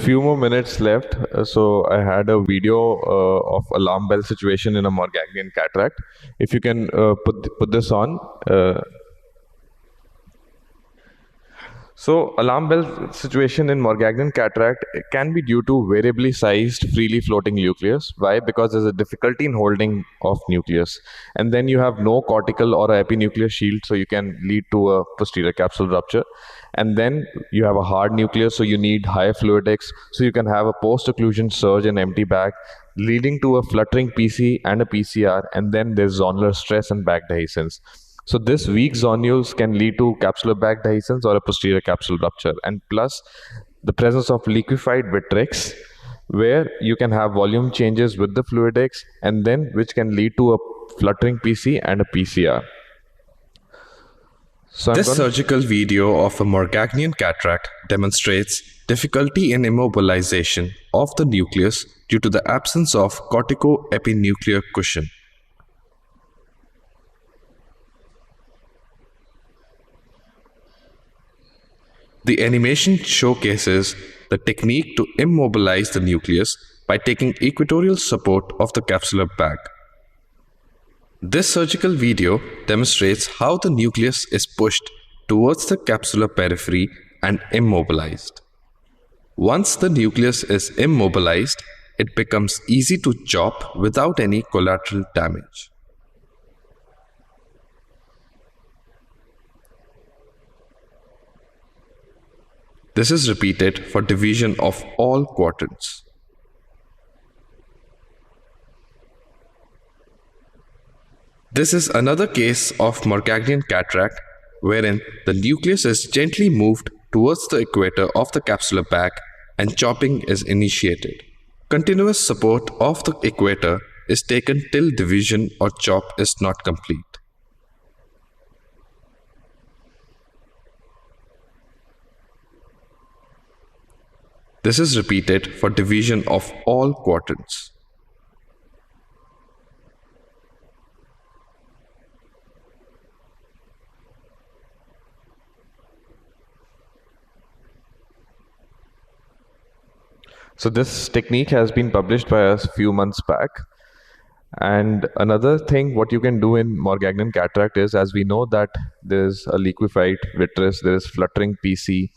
few more minutes left. So I had a video of alarm bell situation in a morgagnian cataract. If you can put this on. So alarm bell situation in morgagnian cataract can be due to variably sized, freely floating nucleus. Why? Because there's a difficulty in holding of nucleus. And then you have no cortical or epinuclear shield, so you can lead to a posterior capsule rupture. And then you have a hard nucleus, so you need high fluidics, so you can have a post-occlusion surge and empty bag, leading to a fluttering PC and a PCR, and then there's zonular stress and back dehiscence. So this weak zonules can lead to capsular back dehiscence or a posterior capsule rupture, and plus the presence of liquefied vitreous, where you can have volume changes with the fluidics, and then which can lead to a fluttering PC and a PCR. So this surgical video of a morgagnian cataract demonstrates difficulty in immobilization of the nucleus due to the absence of cortico-epinuclear cushion. The animation showcases the technique to immobilize the nucleus by taking equatorial support of the capsular bag. This surgical video demonstrates how the nucleus is pushed towards the capsular periphery and immobilized. Once the nucleus is immobilized, it becomes easy to chop without any collateral damage. This is repeated for division of all quadrants. This is another case of morgagnian cataract wherein the nucleus is gently moved towards the equator of the capsular bag and chopping is initiated. Continuous support of the equator is taken till division or chop is not complete. This is repeated for division of all quadrants. So this technique has been published by us a few months back. And another thing what you can do in morgagnian cataract is, as we know that there's a liquefied vitreous, there is fluttering PC.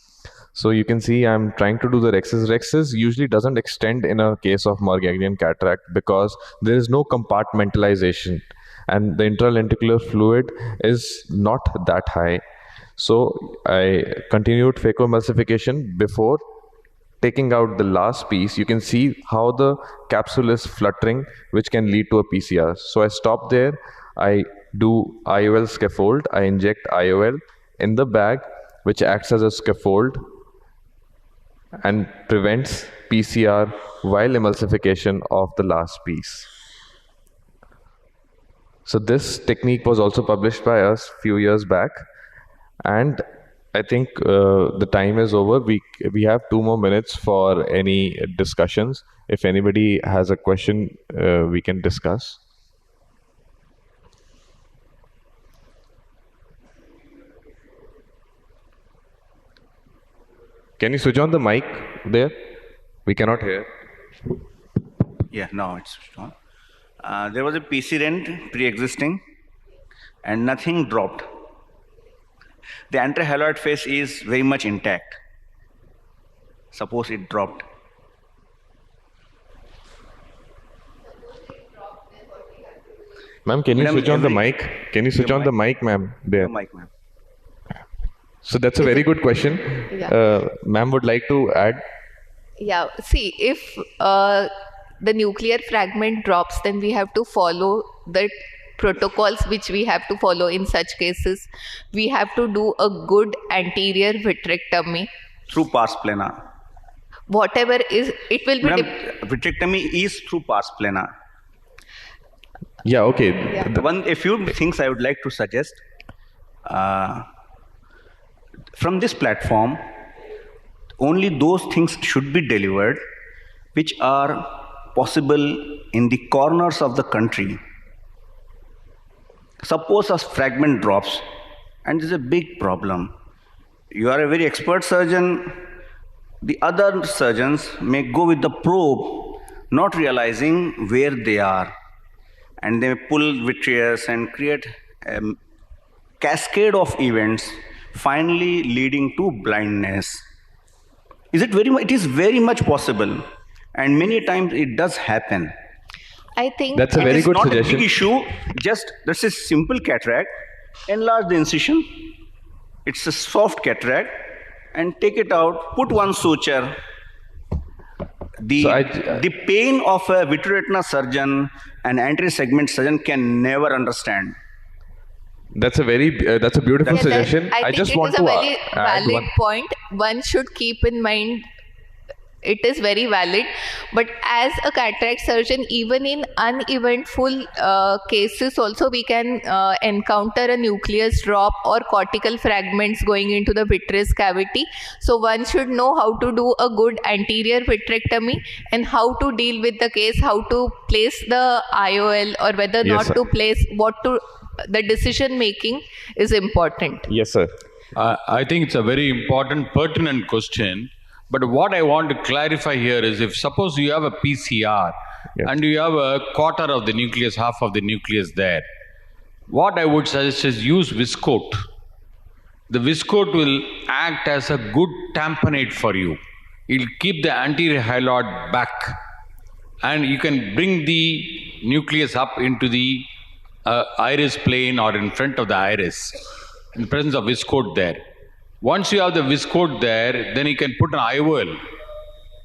So you can see I'm trying to do the rhexis. Rhexis usually doesn't extend in a case of morgagnian cataract because there is no compartmentalization and the intralenticular fluid is not that high. So I continued phacoemulsification before taking out the last piece. You can see how the capsule is fluttering, which can lead to a PCR. So I stop there. I do IOL scaffold. I inject IOL in the bag, which acts as a scaffold and prevents PCR while emulsification of the last piece. So this technique was also published by us a few years back, and I think the time is over. We have 2 more minutes for any discussions. If anybody has a question, we can discuss. Can you switch on the mic there? We cannot hear. Yeah, now it's switched on. There was a PC rent pre-existing and nothing dropped. The antrahaloid face is very much intact. Suppose it dropped. Ma'am, can you switch on the mic? Can you switch on the mic, ma'am? There. The mic, ma'am. So that's a very good question. Yeah. Ma'am would like to add? Yeah, see, if the nuclear fragment drops, then we have to follow the protocols which we have to follow in such cases. We have to do a good anterior vitrectomy. Through pars plana. Whatever is, it will be... Vitrectomy is through pars plana. Yeah, okay. Yeah. A few things I would like to suggest. From this platform, only those things should be delivered which are possible in the corners of the country. Suppose a fragment drops, and this is a big problem. You are a very expert surgeon. the other surgeons may go with the probe, not realizing where they are. And they pull vitreous and create a cascade of events, finally leading to blindness. It is very much possible, and many times it does happen. I think That's a very It's good not a suggestion. big issue. Just that's a simple cataract. Enlarge the incision. It's a soft cataract, and take it out. Put one suture. The pain of a vitreoretina surgeon and anterior segment surgeon can never understand. That's a beautiful Yeah, suggestion. I think just it want is a to very add valid one. point. One should keep in mind it is very valid. But as a cataract surgeon, even in uneventful cases also we can encounter a nucleus drop or cortical fragments going into the vitreous cavity. So one should know how to do a good anterior vitrectomy and how to deal with the case, how to place the IOL, or whether Yes, not sir. to place, the decision making is important. Yes, sir. I think it's a very important, pertinent question. But what I want to clarify here is, if suppose you have a PCR Yeah. and you have a quarter of the nucleus, half of the nucleus there, what I would suggest is use viscoat. The viscoat will act as a good tamponade for you. It will keep the anterior hyaloid back, and you can bring the nucleus up into the iris plane or in front of the iris in the presence of viscoat there. Once you have the viscoat there, then you can put an IOL,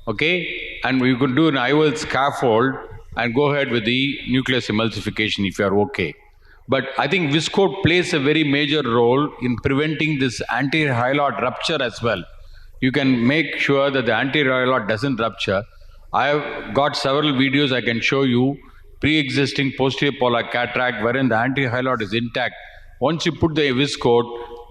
okay? And you can do an IOL scaffold and go ahead with the nucleus emulsification if you are okay. But I think viscoat plays a very major role in preventing this anterior hyaloid rupture as well. You can make sure that the anterior hyaloid doesn't rupture. I have got several videos I can show you, pre-existing posterior polar cataract wherein the anterior hyaloid is intact. Once you put the viscoat,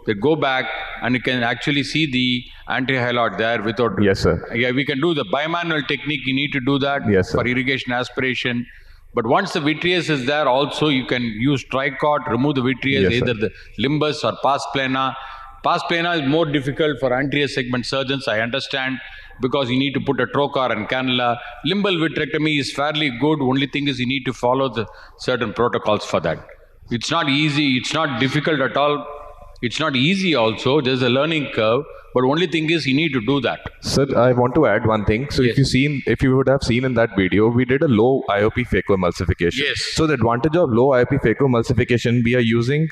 they go back and you can actually see the anterior hyaloid there without... Yes, sir. Yeah, we can do the bimanual technique. You need to do that Yes, sir. for irrigation aspiration. But once the vitreous is there, also you can use tricot, remove the vitreous, Yes, sir. either the limbus or pars plana. Pars plana is more difficult for anterior segment surgeons, I understand, because you need to put a trocar and cannula. Limbal vitrectomy is fairly good. Only thing is you need to follow the certain protocols for that. It's not easy. It's not difficult at all. It's not easy also. There's a learning curve. But only thing is you need to do that. Sir, I want to add one thing. So Yes. if you would have seen in that video, we did a low IOP phacoemulsification. Yes. So the advantage of low IOP phacoemulsification, we are using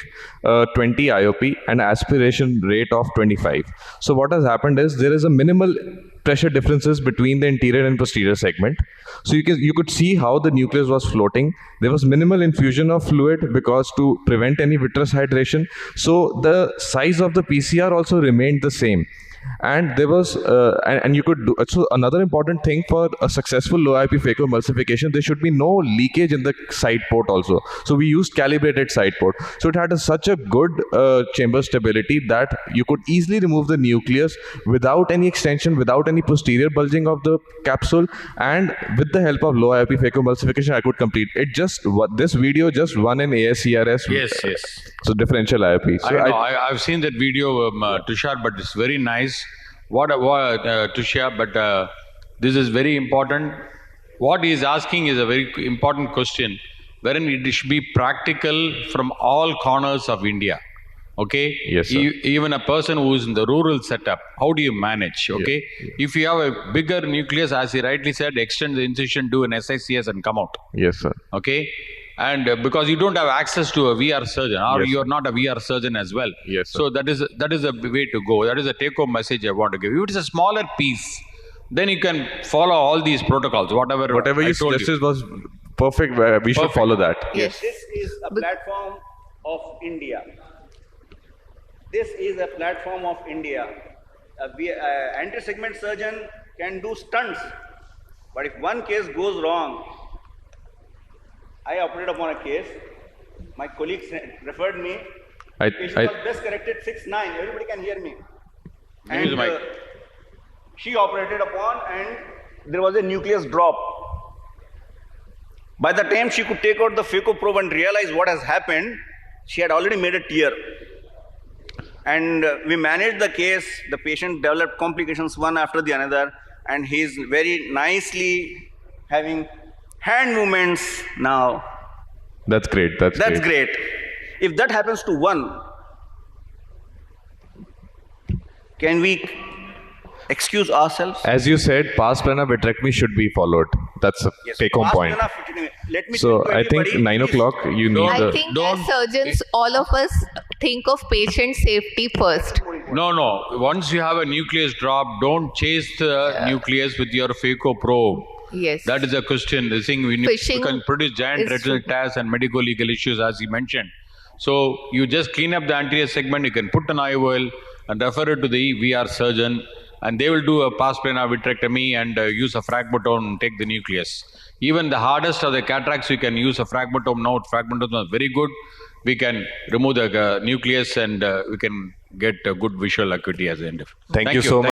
20 IOP and aspiration rate of 25. So what has happened is there is a minimal pressure differences between the anterior and posterior segment. So you could see how the nucleus was floating. There was minimal infusion of fluid because to prevent any vitreous hydration. So the size of the PCR also remained the same. And there was and you could do so. Another important thing for a successful low IP phacoemulsification, there should be no leakage in the side port also. So we used calibrated side port, so it had such a good chamber stability that you could easily remove the nucleus without any extension, without any posterior bulging of the capsule, and with the help of low IP phacoemulsification I could complete it. This video just won an ASCRS. Yes. So differential IOP. So I know. I've seen that video, Tushar, but it's very nice. Tushya, but this is very important. What he is asking is a very important question, wherein it should be practical from all corners of India. Okay? Yes, sir. Even a person who is in the rural setup, how do you manage? Okay? If you have a bigger nucleus, as he rightly said, extend the incision, do an SICS and come out. Yes, sir. Okay? And because you don't have access to a VR surgeon, or Yes, you're not a VR surgeon as well. Yes, sir. So that is a way to go. That is a take-home message I want to give you. It is a smaller piece, then you can follow all these protocols. Whatever Whatever I you told suggested was perfect. We should Perfect. follow that. Yes. This is a platform of India. This is a platform of India. Anti-segment surgeon can do stunts, but if one case goes wrong, I operated upon a case. My colleagues referred me. Patient was best corrected 6'9". Everybody can hear me. Use the mic. She operated upon, and there was a nucleus drop. By the time she could take out the phaco probe and realize what has happened, she had already made a tear. And we managed the case. The patient developed complications one after the another, and he's very nicely having hand movements now. That's great. That's great. If that happens to one, can we excuse ourselves? As you said, past planar vitrectomy should be followed. That's a take-home Past point. planar vitrectomy. Let me So tell to I think anybody, 9 o'clock you need I the... think as surgeons, all of us think of patient safety first. No, no. Once you have a nucleus drop, don't chase the nucleus with your phaco probe. Yes. That is a question. The thing we Fishing can produce giant is retinal tears and medical legal issues, as you mentioned. So you just clean up the anterior segment. You can put an IOL and refer it to the VR surgeon, and they will do a past planar vitrectomy and use a fragmentome and take the nucleus. Even the hardest of the cataracts, we can use a fragmentome. Now, fragmentome is very good. We can remove the nucleus and we can get a good visual acuity as the end of it. Thank you so much.